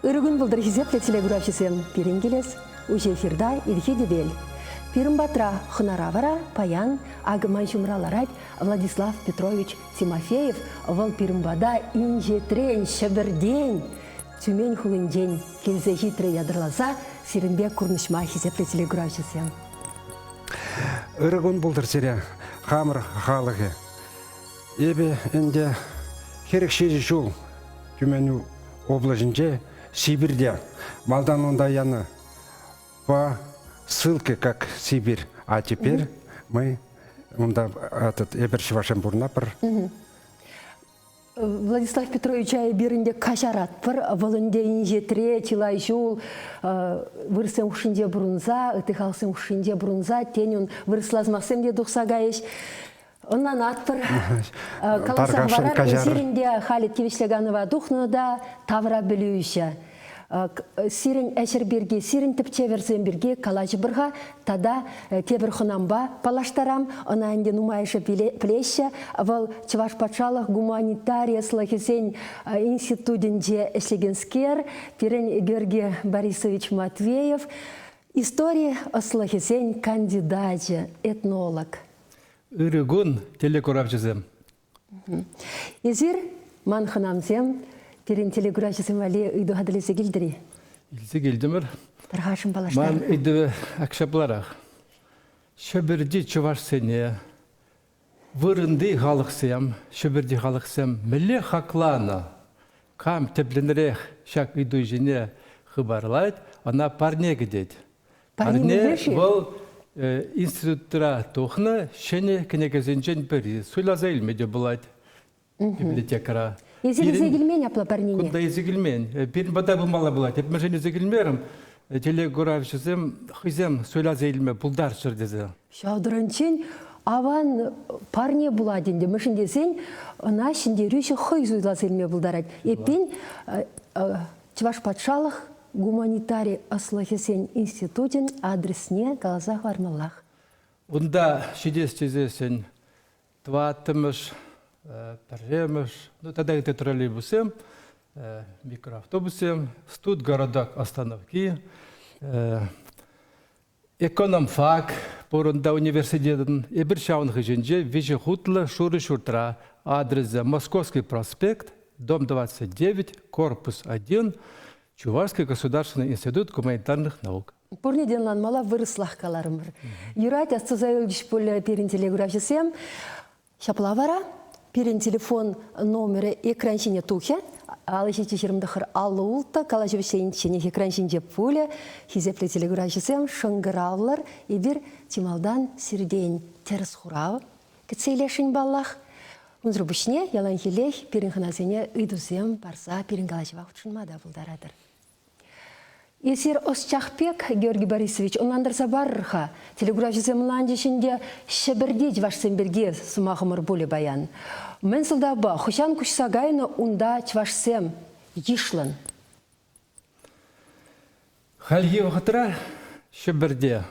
Үрігін бұлдыр хизепле телеграфисем пирин келес, уже эфирда илхи дебел. Пирин батра хынаравара паян агыман шумраларать Владислав Петрович Тимофеев вал пиринбада инжетрен шаберден Тюмень хулынден келзе хитры ядырласа сиринбек курнышма хизепле телеграфисем. Үрігін бұлдыр сере хамыр халығы. Ебе энде херекшежі жол Тюменю облажынже Сибирьде. Малдан онда яны по ссылке как Сибирь. А теперь мы онда этот эберші вашем бурнапыр. Владислав Петрович айберінде кашарат пыр, валынде инжетре, чилай жол, вырсен ушынде бұрынза, ытыхалсен ушынде бұрынза, тен он вырслазмақсен де дұқсағайыш. Оннан атпыр, каласан варар, сирінде Халит Кевешлеганова дұқны да тавра білуіші. Сирен әшірберге, сирен тіпче версен берге калачы бірға, тада тебір хынамба палаштарам, она әнде нумайшы плеші, вал Чуваш патшалық гуманитария слахесен институтінде әшлегенскер, пирен Георгий Борисович Матвеев, история слахесен кандидатчы, этнолог. Үрігін телекоравчызым. Езір ман хынамзем, пирен телеграфисем вали үйді ғадылесе келдірі. Илсе келдімір. Тарғашын балаштар. Ман үйді әкшапларақ. Шөбірді чуваш сене, вырынды ғалықсем, шөбірді ғалықсем, мүлі хақланы, кам тепленірек шак үйді жіне хыбарлайды, она парне кедеді. Парне бұл институттыра тоқны, шене кенегезенжен бірі, сөйлаза елмеде болады библиотекара. Езегілмен апла парнене? Куда езегілмен. Бірін бада бұлмала болады. Еп мәжен езегілмерім, телеграфшызым, хызем сөйлаза елме бұлдар шырдезі. Шаудыранчен, аван парне буладенде, мүшіндесен, она шінде рүйші хый сөйлаза елме бұлдарад. Еппен Чуваш патшалық гуманитарий аслахесен институтен адресне қалазақ вармалақ. Онда шедес-тезесен тватымыш, пәрремыш, тогда это троллейбусем, микроавтобусем, студ городок остановки, экономфак, порында университетін, ебір шауынғы женже, вежі хутлы шуры шуртра, адресі Московский проспект, дом 29, корпус 1, Чувашский государственный институт гуманитарных наук. Порнеден ланмала вырыслах каларымыр. Юрать, астызайылдиш поле перен телеграфисем, шаплавара, перен телефон номері экраншине тухе, алышы чешірімдіқыр аллы ұлтта, калажывышейін чене экраншинде поле, хизепле телеграфисем, шыңғыравлар, ебір тималдан сирдейін теріс хурау, кітсейлешін баллах. Унзрубышне, ялан хилех, перен ханасене үйдузем, барса, перен калажыва ұтшынмада бұлдарадыр. Есер Осчахпек Георгий Борисович, онландырса барырға, телеграфисем ландешінде шабірдеж вашсен берге сымағымыр боле баян. Мен сылда ба, хұшан күшсағайны унда чвашсем ешлын. Халги вақытыра шабірде,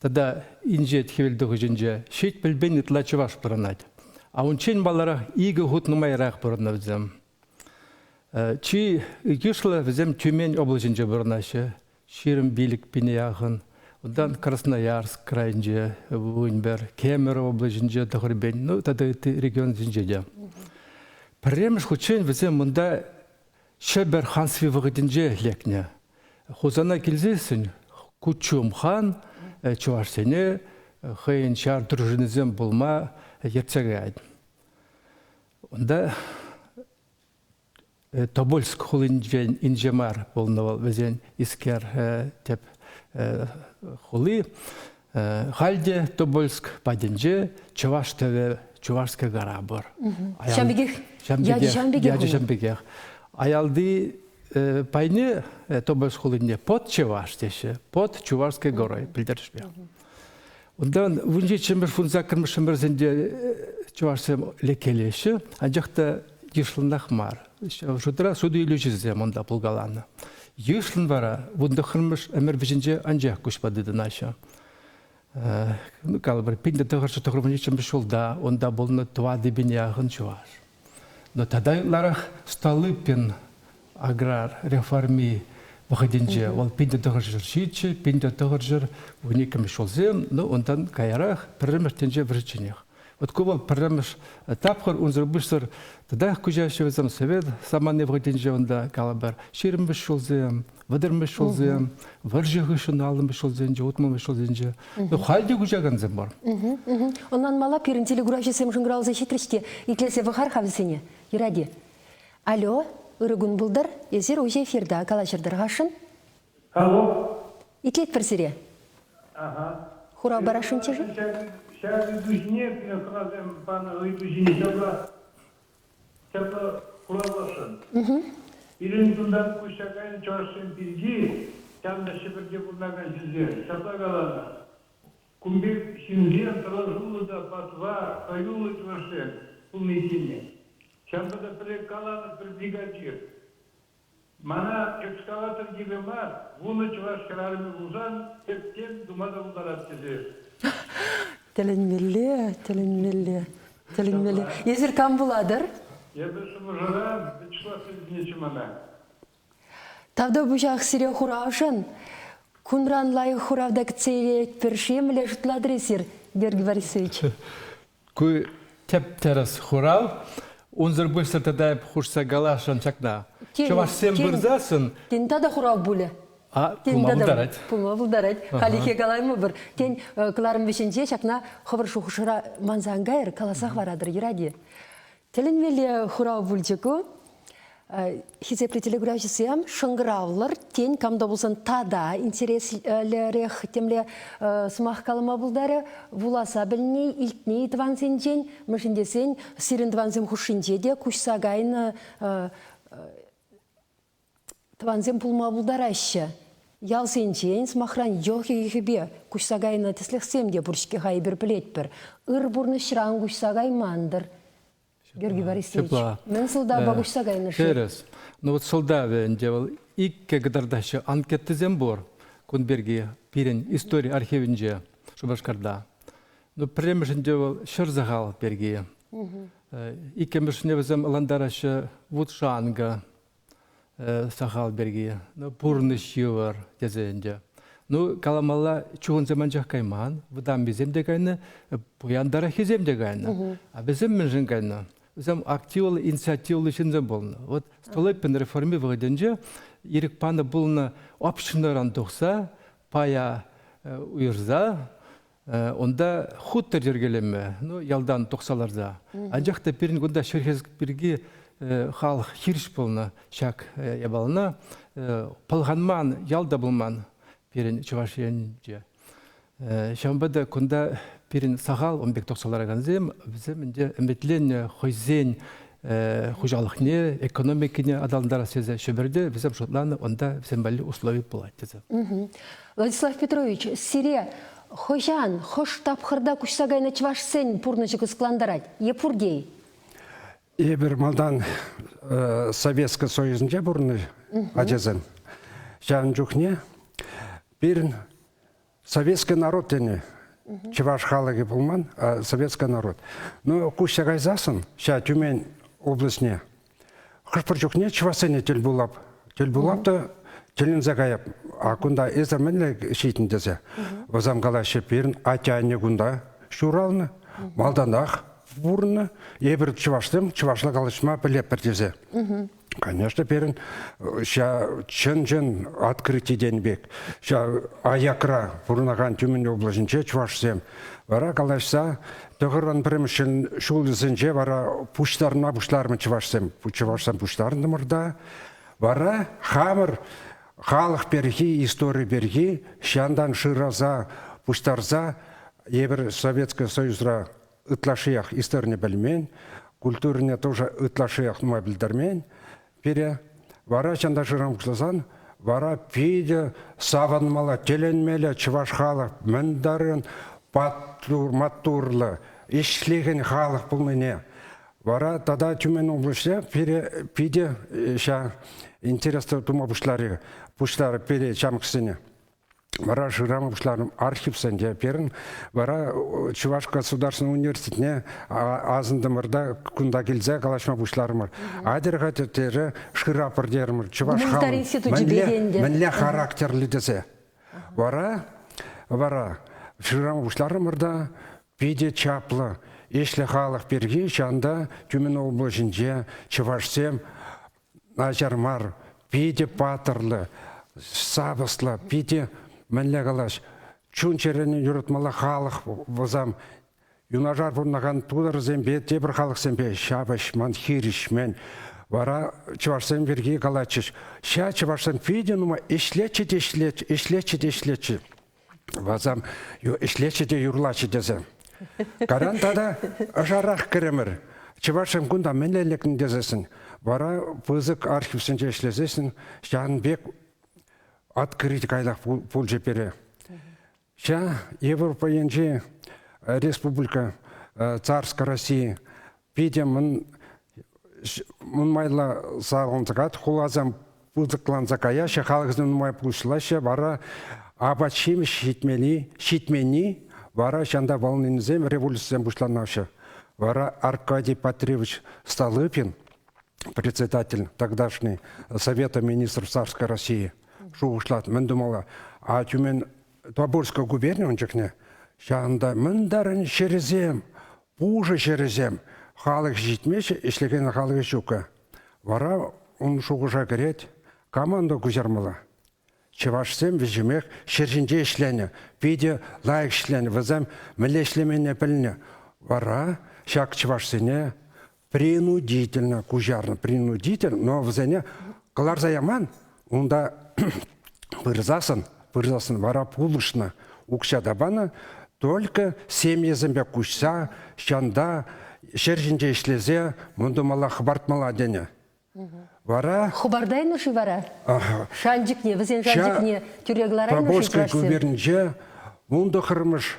тада инжет хевелді ғыжынже, шет білбен етла чваш бұрынады. А ончен балара игі ғутнымайрақ бұрынавзем. Чи ешлі візем Тюмень облачынже бұрынашы, шерім билік піне яғын, одан Красноярск крайынже, Вунбер, Кемер облачынже дұғырбен, ну, тада регион зінжеде. Пірреміш құчен візем мұнда шебер хансви вғыдынже лекне. Хузана келзесін, күтчум хан, чувашсене, хейін шар тұржынызем болма, ертсеге айды. Онда Тобольск хулын инжемар болнавал везен искер теп хулы. Халде Тобольск паденже Чуваш теве Чувашская гора бар. Шамбегех? Яджи Шамбегех. Аялды пайне Тобольск хулынне под Чуваш деше, под Чувашской горой білдірішпе. Ондан вунже чембер фунза кірмішімбер зенде Чувашсем лекелеші, анжақта ешлынақ мар. Шудра суды үйлі онда бұлғаланы. Ешлын бара, бұнда қырмыш әмір бізінже анжақ күшпадыды наша. Калбыр, пенде тұғыршы тұғырмын ешім жолда, онда болны туа дебіне ағын Чуваш. Но тадайларах Столыпин аграр реформи выходинже, ол пинде доғыржыр шийтші, пинде доғыржыр уникім шолзем, но ондан кайрах піріміртенже вірченех. Вот кого піріміш тапқыр, он зробышсыр, тогда күжәші візім совет, саманы выходинже онда калабар, шерімбіш шолзем, вадырмыш шолзем, варжығы шыналымыш шолзенже, отмамыш шолзенже. Халде күжәганзем бар. Онан мала перентелі күрәшесем жыңғыралза шетріште, итлесе вғар қавзесене, Иради. Алло, ұрығын бұлдар, езер өже эфирда калашырдар ғашын. Алло. Итлет бірсіре. Ага. Хура барашын тежі? Сейчас идущие, приходим, пан идущие, сейчас хура барашын. Ирин тундан кушакайын чоршын пирги, там шеберде булмаган сіздер. Сапагалана. Кумбек шинген, тражулы да патва, каюлы чоршын, пулный сильный. Шамбада бір каланы бір бригадир. Мана экскаватор дегенмар, вуны чуваш крарыми узан, тем думада ударат сіздер. Тілінмелі. Езір кам бұладыр? Ебі шымыжырам, бічла сөзіне чымана. Тавда бұжақ сире хурашын, күнран лайы хуравда кцейлет першемле жұтладыр есір, Георгий Борисович. Күй теп-терес хурав, онзыр бұйсыр тадайып хушса галашын чакна. Чуваш сен бірзасын. Тен тада хурав бұлі. Пулма бұлдарайд. Пулма бұлдарайд. Халихе галаймы бір. Тен кыларым бешенже чакна хабыр шухушыра манзангайыр каласақ варадыр Иради. Телін веле хурав бұлчеку. Хизеплі телеграфисиям шыңғыраулар тен камда болсын тада интереслерек темле сымақ қалыма бұлдары вуласа біліней, илтней твансен жен, мүшіндесен сирен твансен хушинже де күшсағайын твансен пулма бұлдар ашы. Ялсен жен сымақран йохи ехібе күшсағайын теслексем де бұршке ғай бір білет бір. Ыр бұрны шыран күшсағай мандыр. Георгий Борисович, мен сылда бағышса ғайнышы. Терес. Ну вот солдаве инжевал икке гадардашы анкеттізем бор, күнберге пирен история архивинже Шубашкарда. Ну премешін жевал шырзағал берге. Икке мешіне візем ландарашы вудшанга сағал берге. Ну пурныш ювар дезенже. Ну каламала чуғын заман жақ кайман, выдам безем де гайны, бұяндара хезем де гайны. А безем менжін гайны. Зам активлы, инициативлы шинзем болны. Вот столыппен реформи выгоденже, ерек паны болны общинаран тұқса, пая уйырза, онда хуттар жергелеме, ну, ялдан тұқсаларза. Анжақта перін күнда шерхезік бірге халық хирш болны, шак ябалына, пылғанман, ялда болман перін чувашиянже. Шамбада күнда перін сағал, он бек тоқсалар ағанзем, бізімінде үмітлен хойзен хужалықне, экономикіне адалындара сезе шөбірді, бізім жұтланы, онда бізім бәлі условий болады. Владислав Петрович, сире, хожан, хош тапқырда күшсағайны чвашсен пұрнычы күскландарад, е пұрдей? Ебір малдан Советский Союзынже бұрны ажезен. Жан жүхне, бірін советский народ тені, чуваш халығы болман, советский народ. Но күші ғайзасын, ша Тюмень облысне, қышпыр жүхне чувасыне тел булап. Тел булапты, телін зағайып. А күнда езірменлі шейтін дезе. Вазам қалашы бірін атяне күнда шуралны, малданақ бұрны, ебір чуваштым, чувашлы қалышма білеп бір дезе. Конечно, перін чын-жын открытие бек. Аякра бұрынаған Тюмень обласынче чувашсем. Вара қалашса, тұғырын бірімішін шулызынче, вара пуштарына пуштарымы чувашсем. Чувашсам пуштарынды мұрда. Вара хамыр халық берги, история берги, шандан шыраза, пуштарза, ебір Советский Союзра ытлашиях история білмен, культуріне тоже ытлашиях нума білдірмен. Пере, вара чанда жырам күшлазан, вара пейде саванмала, теленмелі, чываш халық, міндарын, маттурлы, ишлеген халық бұл мене. Вара тада Тюмень облысте, пейде, интересті тума пушлары пере чамксыне. Вара Ширамовшларым архивсенде перін, вара Чуваш государственный университетіне азындымырда күнда келзе калашма бұшларымыр. Адырға тері Ширапыр дерімір. Чуваш Гуманитарий институт жібегенде. мінле характерлі десе. Вара Ширамовшларымырда пиде чаплы, ешлі халық берге, шанда Тюмен облачынже Чувашсем ажармар, пиде патырлы, сабыслы, пиде мәнле қалаш, чүнчерені юрытмалы халық вазам, юнажар бұрнаған тудыр зембе, тебір халық зембе, шабыш, ман хириш, мен, вара Чувашсем берге қалачыш. Ша Чувашсем пиде нума ишлечі. Вазам, ишлечі де юрлачы дезем. Каран тада ажарақ кіремір. Чувашсем күнда мәнлелікін дезесін. Вара пызык архивсенде ішлезесін, Жанбек открыть кайлах пул жепере. Ща Европа енже Республика Царской России пиде мын майла сағын хулазам пызыклан закая, ша халықзын май пулшыла, ша вара абачим шитмени, вара шанда волнензем революциям бушланавша. Вара Аркадий Патриевич Столыпин, председатель тогдашний Совета министров Царской России, шуғышлат, мен думала, а Тюмен Тобольская губерния он жекне, шанда мындарын шерезем, пужы шерезем, халық житмеші, ішлеген халық жука. Вара он шуғыша керет, команда гузермала. Чевашсем вежемех шержинде ішлене, пиде лайық ішлене, візем міле ішлемене піліне. Вара шак чевашсене принудительно, кужарно, принудительно, но візене қылар заяман, онда пырзасын, вара пулышна, укшадабана, только семье зембе кушса, шанда, шержинде ішлезе, мұндымала хабартмала дене. Вара... Хубардайны вара? Шанжикне, візен шанжикне тюрегларайны Тобольской губернije, мұнды қырмыш,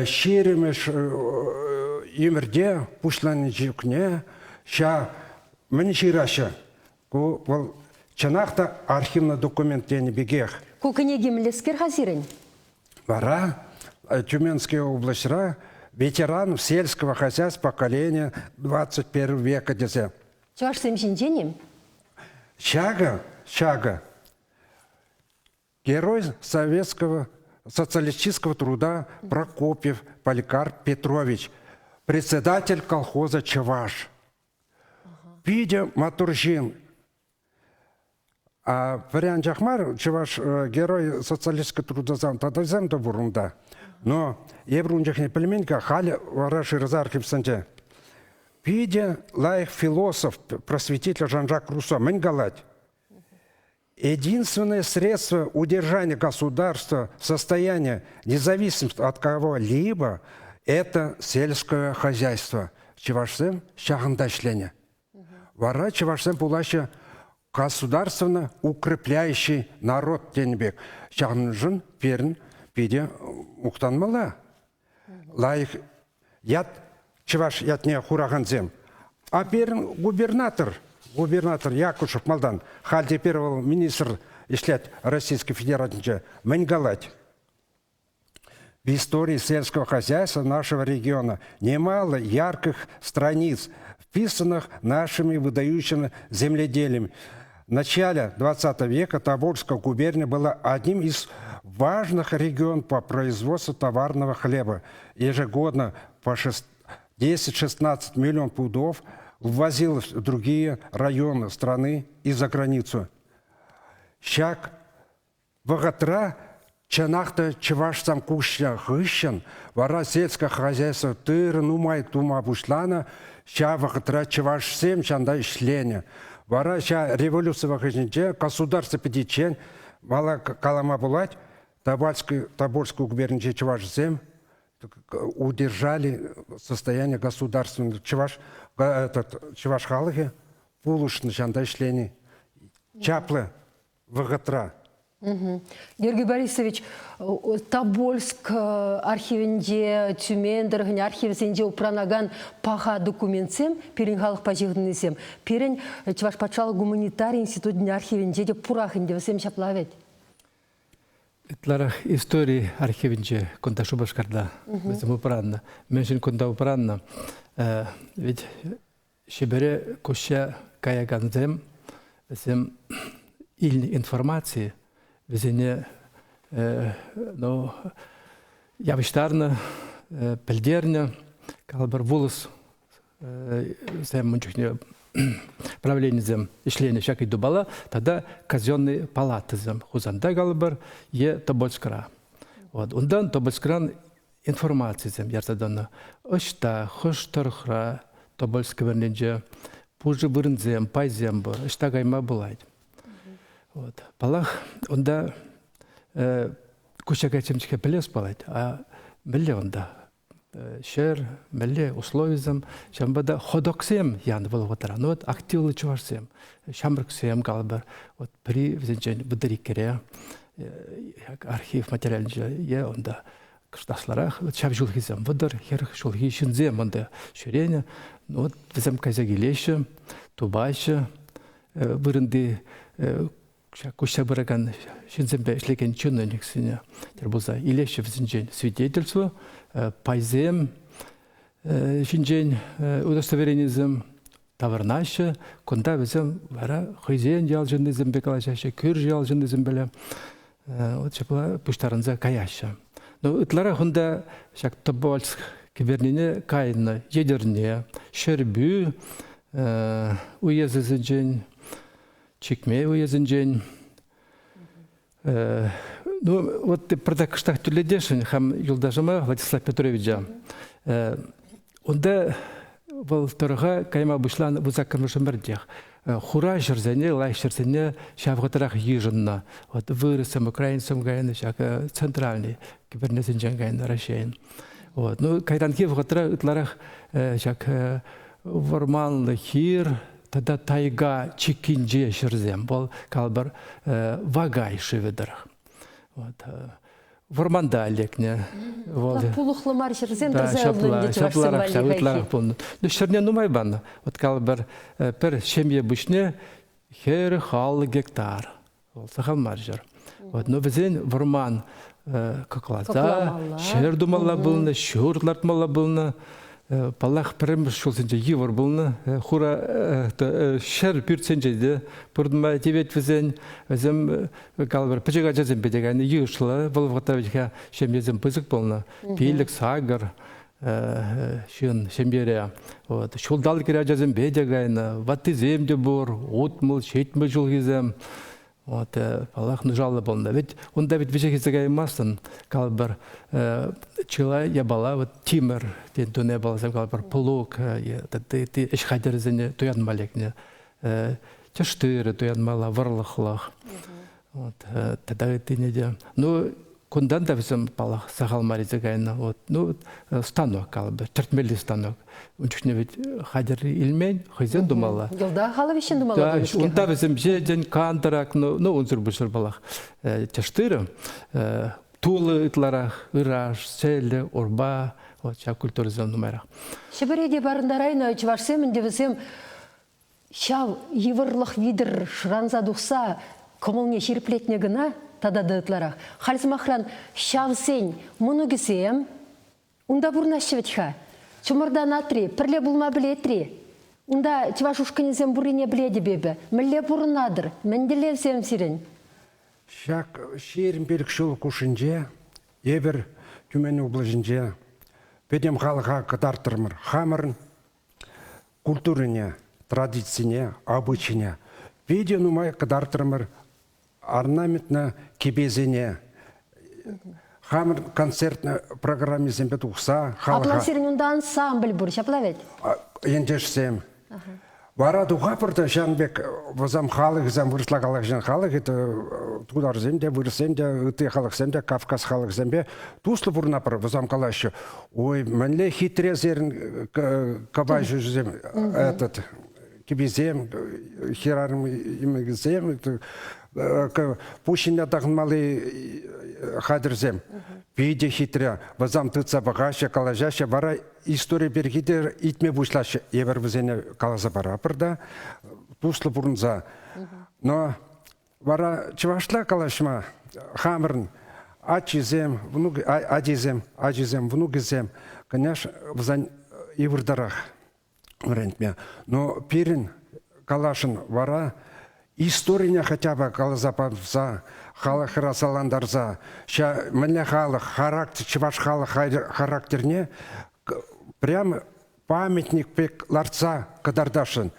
шеремеш емірде, пушланы жекне, ша мені ширашы. Бұл чанақта архивный документтені бегех. Кукынеге мілескер хазирын? Вара Тюменская областьра ветеран сельского хозяйства поколения 21 века дезе. Чувашсем жинженем? Шага. Герой советского социалистического труда Прокопьев Поликарп Петрович, председатель колхоза Чуваш. Пидя Матуржин. А Вариан Джахмар, Чуваш, герой социалистического труда, тадазем до бурунда. Но еврунджахне племенка хали вараши разархи в санте. Пидя лайх философ, просветитель Жан-Жак Руссо, Менгалать. Единственное средство удержания государства в состоянии независимости от кого-либо – это сельское хозяйство. Чувашсем шагандашлене. Вара Чувашсем пулаще государственно укрепляющий народ тенбек. Шагнжын перн пиде мухтанмала. Лайх ят Чуваш ятне хураганзем. А перн губернатор Якушев Малдан, халде первого министр ишлет Российской Федерации, Менгалать. В истории сельского хозяйства нашего региона немало ярких страниц, вписанных нашими выдающими земледелиями. В начале 20 века Тобольская губерния была одним из важных регионов по производству товарного хлеба. Ежегодно по 10-16 миллионов пудов ввозилось в другие районы страны и за границу. Щак вагатра чанахта чувашсам кушня хыщан, вара сельское хозяйство тыр нумай тума бушлана, ща вагатра чувашсем чанда ишлене. Вара ща революция вахыжниче, государство пятичен, мала калама булать, Тобольскую губернию чувашсем удержали состояние государственного. Чуваш халыхи пулушны чанда ишлене. Чаплы вагатра. Георгий Борисович, Тобольск архивінде, Тюмен дырғын архивінде упранаган паха документсем, перен халық пажығдынысем, перен Чуваш патшалық гуманитарий институтын архивінде де пурахынде весем шаплавет. Итларах истории архивинче конта шубашкарда bizim упранна. Меншин конта упранна. Ведь шебере коща каяганзем bizim ильни информации везене ну явиштарна пельдерня калбар волос зем мунчухне правление зем ишлене всякой дубала, тогда казенные палаты зем хузанда галбар е тобольскара. Вот ондан тобольскран информация зем яртадана. Ошта хоштархра тобольскверненже пуже вырнзем пайзем бар. Ошта гайма булайд. Вот палах онда кучага чемчке пелес балайд, а миллионда. Шер, мелле, условизм, шамбада ходоксем ян волготара. Ну вот активно чувашсем, шамрксем галбар. Вот при взенчен выдарикере архив материалинже я онда кштасларах вот шабжулхизем выдар херх шулхи шинзем онда шуреня. Ну вот взем казагилеше, тубайше вырынды кушабыраган шинзембе ишлеген чуннексине тербуза илеше взенчен свидетельство пайзем, шинжен удостоверенизм товарнаще, конда везем вара хозяин ялжынызм бекалашаще, көр ялжынызм беле, вот чепла пуштарынза каяще. Но итлара хунда шак тобольск кибернине кайна едерне, шербю, уезызынжен, чекме уезынжен. Ну, вот ты продак штах тюледешин, хам юлдажама Владислав Петровича. Онда был второга кайма бушлан вузакамышым бердех. Хура жерзене, лай жерзене, шавготрах ежинна. Вот выросом украинцам гайны, шак центральный кибернетинжен гайны Россиян. Вот, ну, кайранки вготра итларах шак ворманлы хир, тогда тайга чекинже жерзем, был калбар вагай шеведрах. Вот, ворманда олекне. Пулухлы маршер Да, шапларах, шапларах полно. Ну, шерне нумай банна. Вот калбар пер семье бушне хер хал гектар. Вот сахал маршер. Вот, но везен ворман каклаза, шер думала было, шурлат мала было. Палах прям шулсенче евр было, хура шер пирценче, пурдма девять везен, везем калбар печега жазем бедега, не юшла, волватавичка шемьезем пызык было, пилек сагар, шин шемьере, вот шулдал кира жазем бедега, ваты земде бор, отмыл, шейтмы жулгизем. Вот палах нужало было. Ведь он давит вещи маслан калбар чила я была вот тимер ден туне была сам калбар полок ты ишхадерзене туян малекне чаштыры туян мала варлахлах. Вот тогда ты не де. Ну кундан да всем палах сахал маризагайна вот ну станок калбар тертмели станок. Унчне ведь хадер илмень хозяин думала. Йолда халавишен думала. Да, он да везем день кандрак, ну он зурбушер балах. Чаштыры, тулы итларах, ираш, селе, орба, вот ча культуризм номера. Шебереде барындарайна чвашсем индевесем шав еврлых видер шранза духса комолне ширплетне гына тада дытларах. Хальсмахран шавсень мунугисем унда бурнашевитха. Чумырдан атри, пірле бұлма білетри. Унда чывашушканезем бұрине біледі бебі. Мүлле бұрынадыр, мінділевсем сирен. Шак шерін берік шыл күшінже, ебір түмені облажынже, бедем халыға қыдартырмыр. Хамырын культурине, традицияне, обычыне. Беден умай қыдартырмыр орнаментна кебезене. Хамыр концертна программе зембет ухса, халыға. Апласирин унда ансамбль бұр, шаплавет? Ендешсем. Вара духа пырта жанбек возам халық зам вырысла халық жан халық это тудар земде вырысемде ты халық земде Кавказ халық земде туслы бурна пыр возам калашы. Ой, mənле хитрезерін кабай жузем этот кибизем хирарым имегзем пущиня тағынмалы хадырзем. Виде хитря, возам тыца багаша, калажаша, вара история бергидер итме бушлаша, евер везене калаза барапырда, туслы бурнза. Но вара чывашла калашма, хамырн, Ачизем, адизем, внугизем, конечно, взань иврдарах вариантме. Но пирин калашин вара, история хотя бы калазапавза, халық расаландарза, ща мне халық характер, чеваш халық характерне, прям памятник пек ларца кадардашин.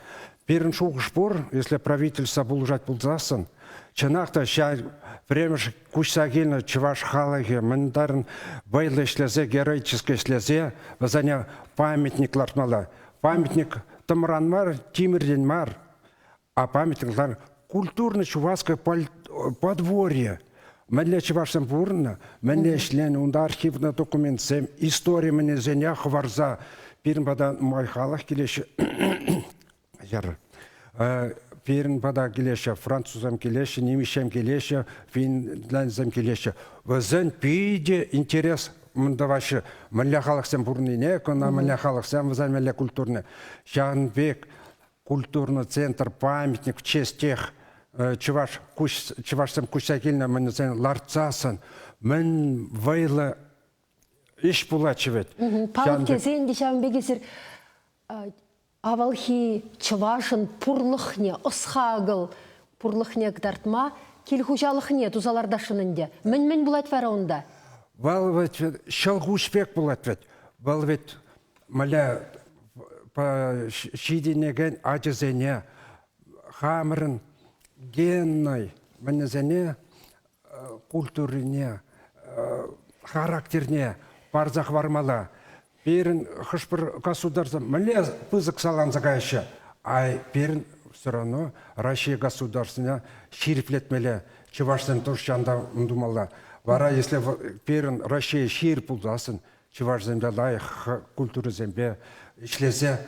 Пирин шугшпор, если правительство булужать булзасын, чанахта ща время кушсагильно чеваш халахи, мандарн байлы шлезе, героическое шлезе, возаня памятник лартмала. Памятник Тамран мар, Тимирден мар, а памятник лар культурно чувашское подворье. Мене чувашем бурно, мене член унда архивный документ, сем история мене зенях варза, пирн бада мой халах келеші, Перін бада келеші, французам келеші, немешем келеші, финляндзам келеші. Візін пейде интерес мұндавашы. Мәлі қалықсам бұрныне, кона мәлі қалықсам візін мәлі культурны. Шағынбек, культурный центр, памятник в честь тех чувашсам кушагильна мәнізен ларцасын. Мен вайлы иш булачывет. Палық кезен дешавынбек есір авалхи чывашын пурлықне, осхагыл пурлықне гдартма, келхужалықне тузалардашынынде. Мен булат вара онда? Вал ведь шалгушпек булат ведь. Вал ведь маля по шидинеген аджезене хамрын генной манезене культурине характерне барзах вармала. Перін хышпыр государство, мне пызык салан загайшы, а перін все равно Россия государственная ширплетмеле, чевашсен туршанда ундумала. Вара, если перін Россия шир пулдасын, чеваш земля лайық культура зембе, ишлезе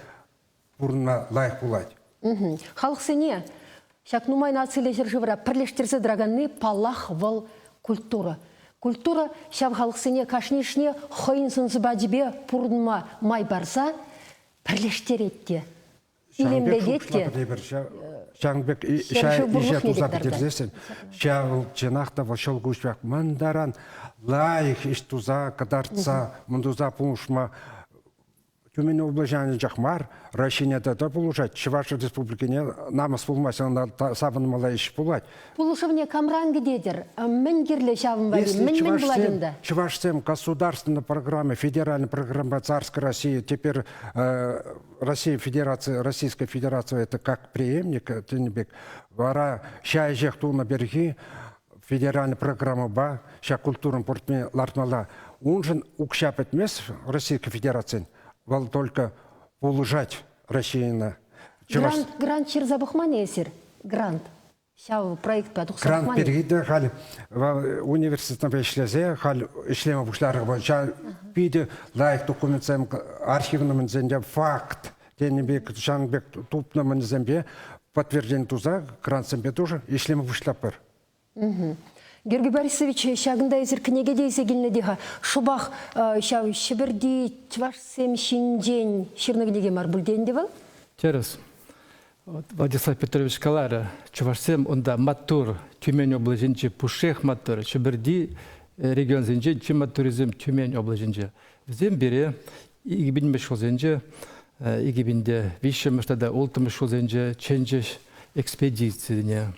бұрына лайық булать. Халық сене, шак нумай нацияле жыржывыра пірлештерсе драганны палах вал культура. Культура шав халықсыне кашнешне хойынсын зыбадебе пұрдынма май барса, пірлештер етте. Илемле детте. Шаңбек иже тузап терзесен. Шағыл женақта вашыл гушвак мандаран лайық иш туза кадарца мындуза пуншма. Тюмени облажаны жақмар, Россияда да получать, Чуваш республикіне намыс болмасында сабын мала иш болать. Пулушевне камранғы дедер, мен керле шавын бari, мен буладында. Чувашсем государственная программа, федеральная программа Царской России, теперь Российская Федерация это как преемник, Тенебек, вара ща ежехту на береги, федеральная программа ба, ща культурным портме лартмала. Он же укшапет мес Российской Федерации. Вал только улучшать Россию. Грант черзабухмане есер? Грант. Шау проект по духсабухмане. Грант перегиде хал университетном ишлезе, хал ишлема бушлары бойынша пиде лайк документсем архивным зенде факт. Тенебек Жанбек тупным зенде подтверждение туза грант зембе тоже ишлема бушлапыр. Георгий Борисович, шагында езір кінеге дейсе келіне деға, шубақ шыбірді чвашсем шинжен шырнығынеге мар бүлденде был? Через. Владислав Петрович Калара, чвашсем онда матур, Тюмень облажинче пушех матур, шыбірді регион зенже, чиматуризм Тюмень облажинче. Взем бере, игибин мешол зенже, игибинде вище мыштада олты мешол зенже, ченжеш экспедицияне.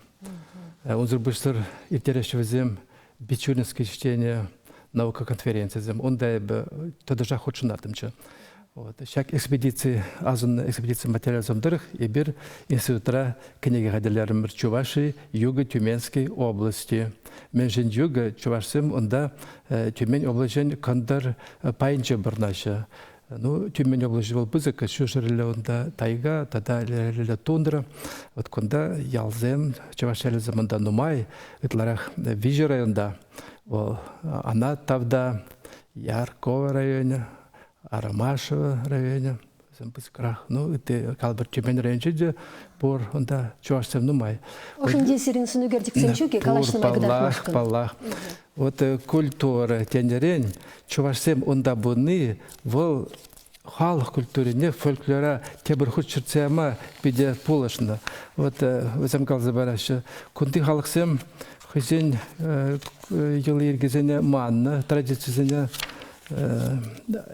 Унзыр быстр иртерешевізем бичуринское чтение наука конференциязем. Онда бы тодажа хочунатымчы. Шак экспедиции, азын экспедиции материализмдырых и бир институтра книги гаделярым Чуваши, Юга Тюменской области. Менжен юга Чувашсем, онда Тюмень облачен кандар пайынчы бірнашы. Ну, Тюмень облачен был бызык, шушырылы онда тайга, тада лилі тундра. Вот конда ялзем, Чувашелі заманда нумай, ытларах Вижи районда, она тавда Яркова районе, Арамашева районе, ну, это калбар Тюмень райончиде, пор онда Чувашсем нумай. Ошын десерин сынугердик сенчуге, калашны майгыдар Паллах. Вот культура тенерен, Чувашсем онда буны, вол халық культурине, фольклора тебір худ чырцияма биде полышында. Вот өзім қалзы барашы. Күнді халықсем хызен йылы ергезене манны, традициясене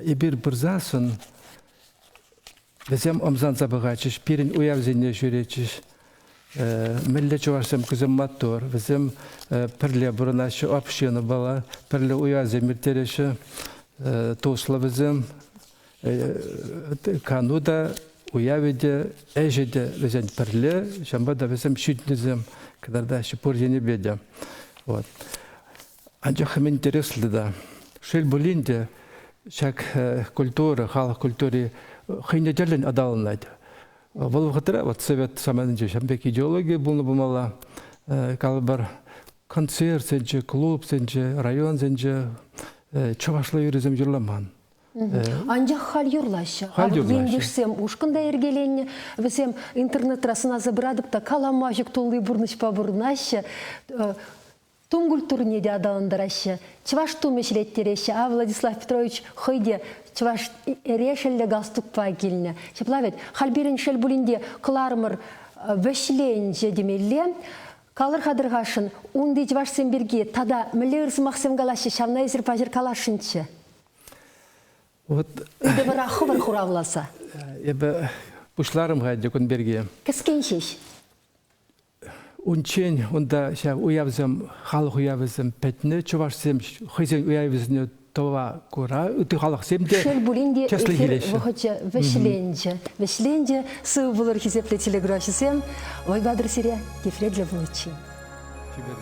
ебір бірзасын, Везем омзан забагачиш, пирин уявзене журечиш, милле чувашсем кузем мотор, везем перле бурнашы община бала, перле уявзе миртереші, тосла везем, кануда уяведе, эжеде везем перле, шамбада везем шутнезем, когда шипурдене бедя. Вот. Анжахам интересно, да. Шель булинде, шак культура, халық культуре, хыйна жерлен адалынайды. Бұл вақытыра, вот совет саманынче, шамбек идеология бұлны бұмала, калбар концерт сенче, клуб сенче, район сенче, чувашла юризм жүрламан. Анжақ хал юрлашы. Хал юрлашы. Ендешсем ушқында ергеленне, весем интернет расына забырадып та каламажық толы бұрнышпа бұрнашы, тум культурне де адалындырашы, чуваш тум ешлеттереші, а Владислав Петрович хыйде чуваш решелле галстукпа келіне. Шеплавет, халберін шел бұлінде қылармыр вешленже демелле, калыр қадырғашын, унды чуваш сенберге тада мүлі ырсымақсем галашы, шамна есір пажыр калашынчы. Вот. Иде бір ақы бір құравласа. Ебі бұшларым ғайды күн берге. Кіскен шеш? Унчен, онда уявзем, халық уявзем пәтіне, чувашсем, хызен уявзем това кура, үті халық семде Шел бұлінде часлы эфир келеші. вғычы вешленже. Вешленже сы бұлыр хизепле телеграфисем, ойбадыр сире кефредле бұлычы. Тебе